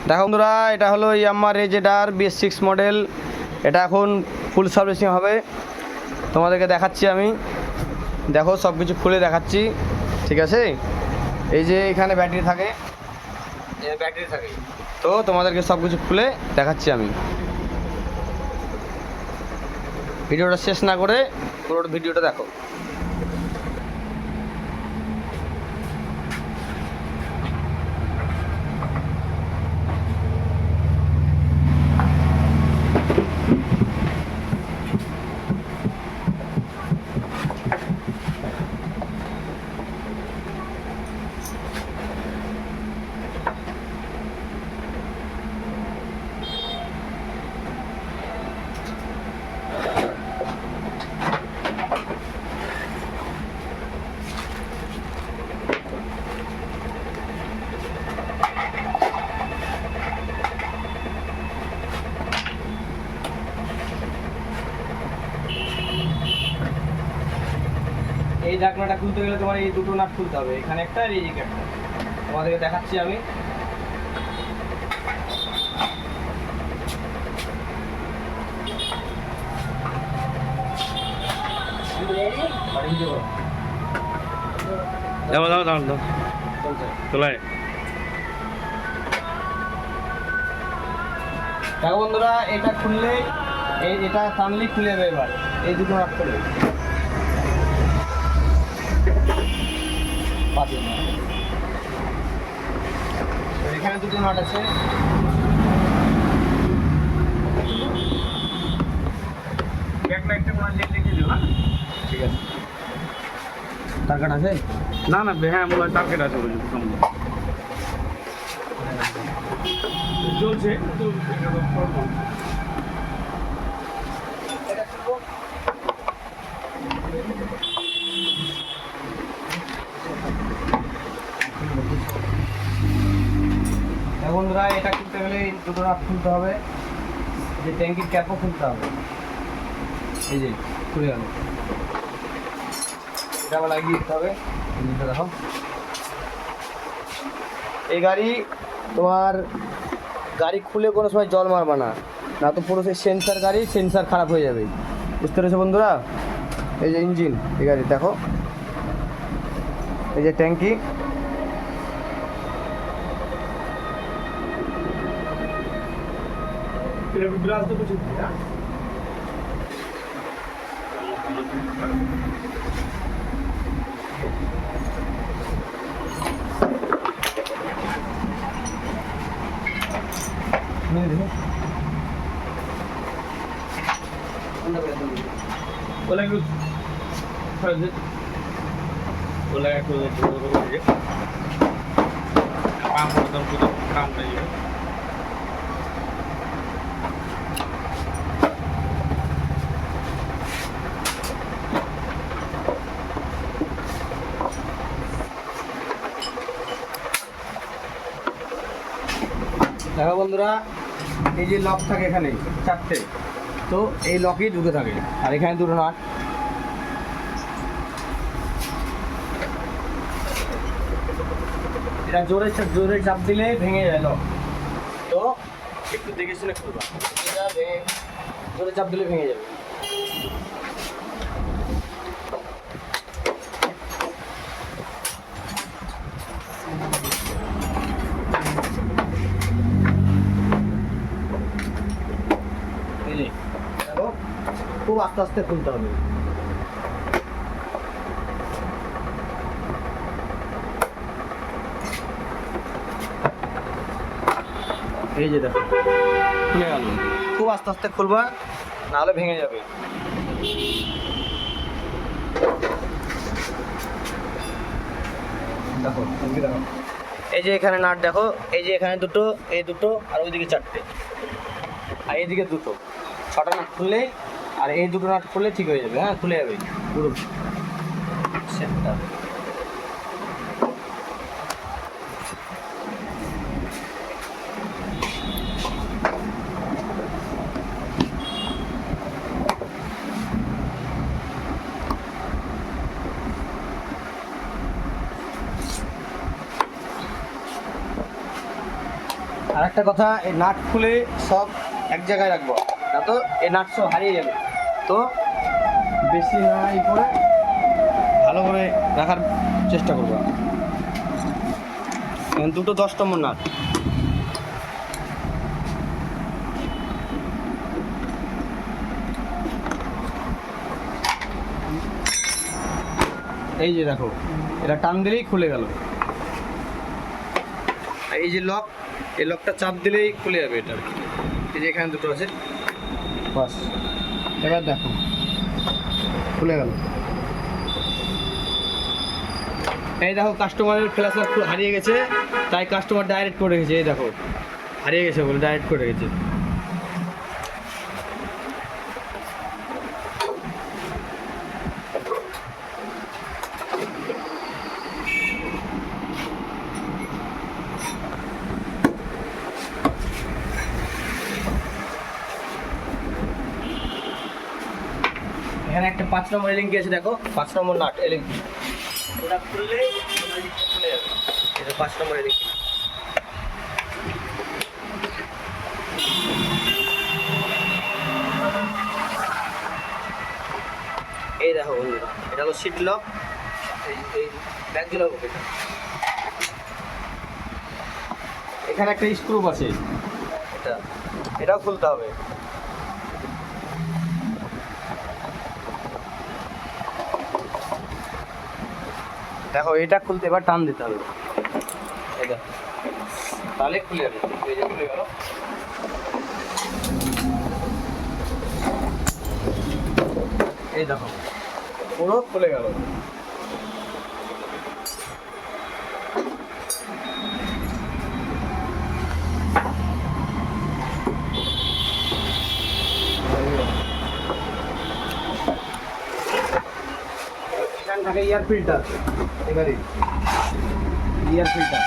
দেখো বন্ধুরা, এটা হলো ইয়ামাহা রেজেডার BS6 মডেল। এটা এখন ফুল সার্ভিসিং হবে, তোমাদেরকে দেখাচ্ছি আমি। দেখো সব কিছু খুলে দেখাচ্ছি, ঠিক আছে। এই যে এখানে ব্যাটারি থাকে, তো তোমাদেরকে সব কিছু খুলে দেখাচ্ছি আমি। ভিডিওটা শেষ না করে পুরো ভিডিওটা দেখো। এই ঢাকনাটা খুলতে গেলে তোমার এই দুটো নাট খুলতে হবে, এখানে একটা আর এই একটা। তোমাদেরকে দেখাচ্ছি আমি। দেখো বন্ধুরা, এটা খুললে এটা টানলেই খুলে যাবে। এবার এই দুটো নাট খুলে এখানে দুটো নাট আছে। ঠিক আছে, টার্গেট আছে? না না, হ্যাঁ মনে হয় টার্গেট আছে বলে চলছে। বন্ধুরা, এটা খুলতে গেলে দুটো নাট খুলতে হবে, যে ট্যাঙ্কির ক্যাপও খুলতে হবে। এই যে খুলে গেল, এটা আবার লাগিয়ে দিতে হবে। দেখো, এই গাড়ি তোমার গাড়ি খুলে কোনো সময় জল মারবা না, না তো পুরো সেই সেন্সার গাড়ি, সেন্সার খারাপ হয়ে যাবে। বুঝতে পেরেছো বন্ধুরা? এই যে ইঞ্জিন এই গাড়ি, দেখো এই যে ট্যাঙ্কি। দেখো বন্ধুরা, এই যে লক থাকে এখানে চারটে, তো এই লকই ঢুকে থাকে। আর এখানে দুটো নাট। এটা জোরে জোরে চাপ দিলে ভেঙে যায় লক, তো একটু দেখে শুনে খুলবা। এটা জোরে চাপ দিলে ভেঙে যাবে। দেখো, খুব আস্তে আস্তে খুলতে হবে। এই যে দেখো খুলে গেল। খুব আস্তে আস্তে খুলবা, নাহলে ভেঙে যাবে। দেখো দেখো, এই যে এখানে নাট দেখো, এই যে এখানে দুটো, এই দুটো, আর ওইদিকে চারটে, আর এইদিকে দুটো। ছটা নাট খুললে, আর এই দুটো নাট খুললে ঠিক হয়ে যাবে। হ্যাঁ, খুলে যাবে পুরো সেটটা। আর আর একটা কথা, এই নাট খুলে সব এক জায়গায় রাখবো, না তো এই নাট সব হারিয়ে যাবে। তো বেশি না ই করে ভালো করে রাখার চেষ্টা করবো। দুটো 10 নম্বর নাট। এই যে দেখো, এটা টান দিলেই খুলে গেল। আর এই যে লক, এই লকটা চাপ দিলেই খুলে যাবে এটা। এই যে এখানে দুটো আছে, বাস। এবার দেখো খুলে গেল। এই দেখো কাস্টমারের ফ্ল্যাশলাইট হারিয়ে গেছে, তাই কাস্টমার ডাইরেক্ট করে রেখেছে। এই দেখো হারিয়ে গেছে বলে ডাইরেক্ট করে রেখেছে। এখানে একটা 5 নম্বর এলিঙ্কি আছে, দেখো 5 নম্বর নাট এলিঙ্কি, ওটা খুললে খুলে যাবে। এটা 5 নম্বর এলিঙ্কি। এই দেখো বন্ধুরা, এটা হলো সিট লক, এই ব্যাগ লক। এখানে একটা স্ক্রু আছে, এটাও খুলতে হবে। দেখো এটা খুলতে এবার টান দিতে হবে, এটা তাহলে খুলে যাবে। এই যে খুলে গেল। এই দেখো পুরো খুলে গেল। এখানে থাকে এয়ার ফিল্টার, এবারে এয়ার ফিল্টার